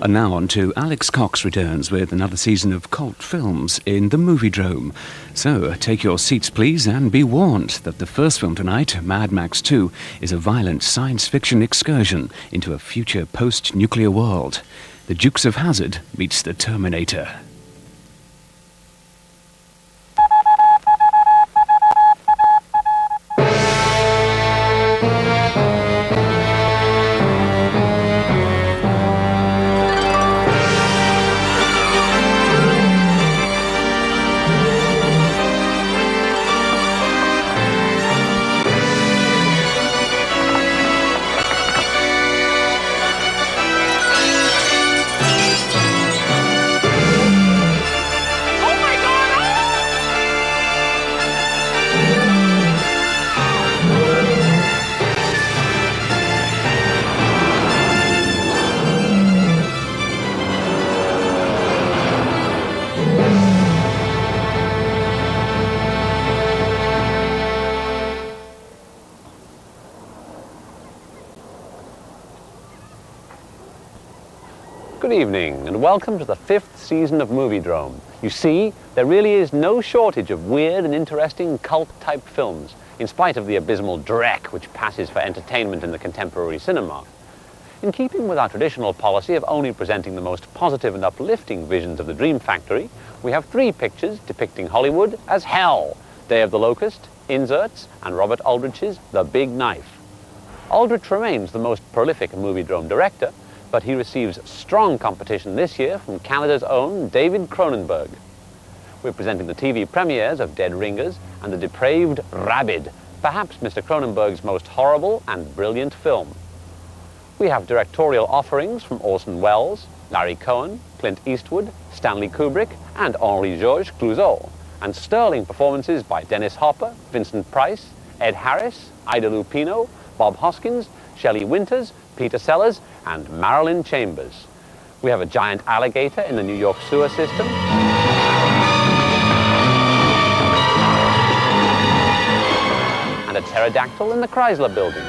And now on to Alex Cox returns with another season of cult films in the Moviedrome. So take your seats please and be warned that the first film tonight, Mad Max 2, is a violent science fiction excursion into a future post-nuclear world. The Dukes of Hazzard meets the Terminator. Good evening and welcome to the 5th season of Moviedrome. You see, there really is no shortage of weird and interesting cult-type films, in spite of the abysmal dreck which passes for entertainment in the contemporary cinema. In keeping with our traditional policy of only presenting the most positive and uplifting visions of the Dream Factory, we have 3 pictures depicting Hollywood as hell: Day of the Locust, Inserts, and Robert Aldrich's The Big Knife. Aldrich remains the most prolific Moviedrome director, but he receives strong competition this year from Canada's own David Cronenberg. We're presenting the TV premieres of Dead Ringers and The Depraved Rabid, perhaps Mr. Cronenberg's most horrible and brilliant film. We have directorial offerings from Orson Welles, Larry Cohen, Clint Eastwood, Stanley Kubrick, and Henri-Georges Clouzot, and sterling performances by Dennis Hopper, Vincent Price, Ed Harris, Ida Lupino, Bob Hoskins, Shelley Winters, Peter Sellers, and Marilyn Chambers. We have a giant alligator in the New York sewer system, and a pterodactyl in the Chrysler building.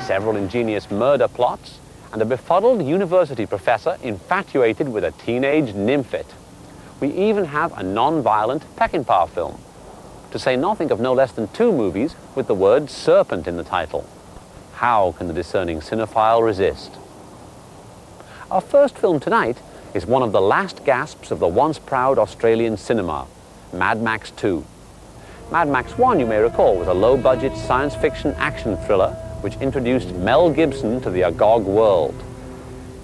Several ingenious murder plots, and a befuddled university professor infatuated with a teenage nymphette. We even have a non-violent Peckinpah film, to say nothing of no less than 2 movies with the word serpent in the title. How can the discerning cinephile resist? Our first film tonight is one of the last gasps of the once proud Australian cinema, Mad Max 2. Mad Max 1, you may recall, was a low-budget science fiction action thriller which introduced Mel Gibson to the agog world.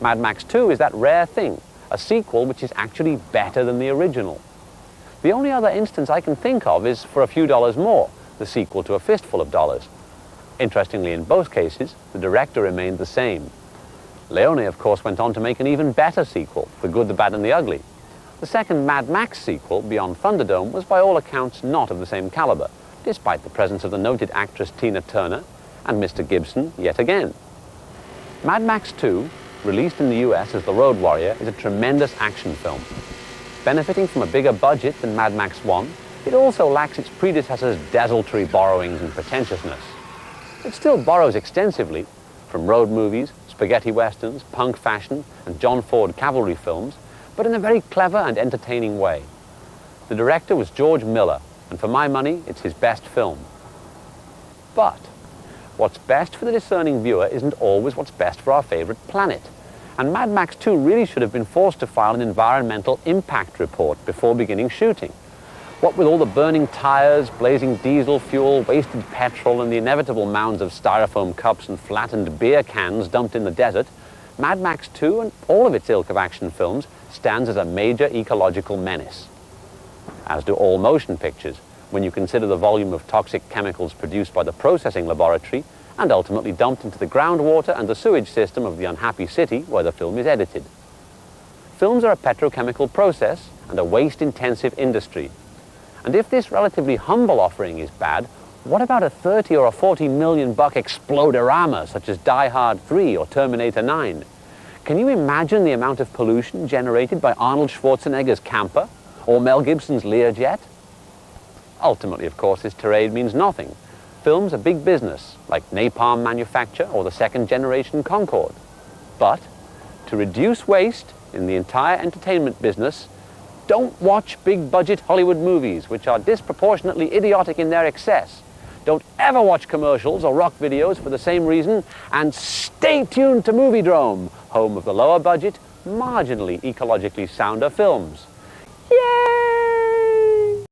Mad Max 2 is that rare thing, a sequel which is actually better than the original. The only other instance I can think of is For a Few Dollars More, the sequel to A Fistful of Dollars. Interestingly, in both cases, the director remained the same. Leone, of course, went on to make an even better sequel, The Good, the Bad, and the Ugly. The second Mad Max sequel, Beyond Thunderdome, was by all accounts not of the same caliber, despite the presence of the noted actress Tina Turner and Mr. Gibson yet again. Mad Max 2, released in the US as The Road Warrior, is a tremendous action film. Benefiting from a bigger budget than Mad Max 1, it also lacks its predecessor's desultory borrowings and pretentiousness. It still borrows extensively from road movies, spaghetti westerns, punk fashion, and John Ford cavalry films, but in a very clever and entertaining way. The director was George Miller, and for my money, it's his best film. But what's best for the discerning viewer isn't always what's best for our favorite planet. And Mad Max 2 really should have been forced to file an environmental impact report before beginning shooting. What with all the burning tires, blazing diesel fuel, wasted petrol, and the inevitable mounds of styrofoam cups and flattened beer cans dumped in the desert, Mad Max 2 and all of its ilk of action films stands as a major ecological menace. As do all motion pictures, when you consider the volume of toxic chemicals produced by the processing laboratory and ultimately dumped into the groundwater and the sewage system of the unhappy city where the film is edited. Films are a petrochemical process and a waste-intensive industry. And if this relatively humble offering is bad, what about a 30 or a 40 million buck explodorama such as Die Hard 3 or Terminator 9? Can you imagine the amount of pollution generated by Arnold Schwarzenegger's camper or Mel Gibson's Learjet? Ultimately, of course, this tirade means nothing. film's a big business, like napalm manufacture or the second-generation Concorde. But to reduce waste in the entire entertainment business, don't watch big-budget Hollywood movies, which are disproportionately idiotic in their excess. Don't ever watch commercials or rock videos for the same reason, and stay tuned to Moviedrome, home of the lower-budget, marginally ecologically sounder films. Yay!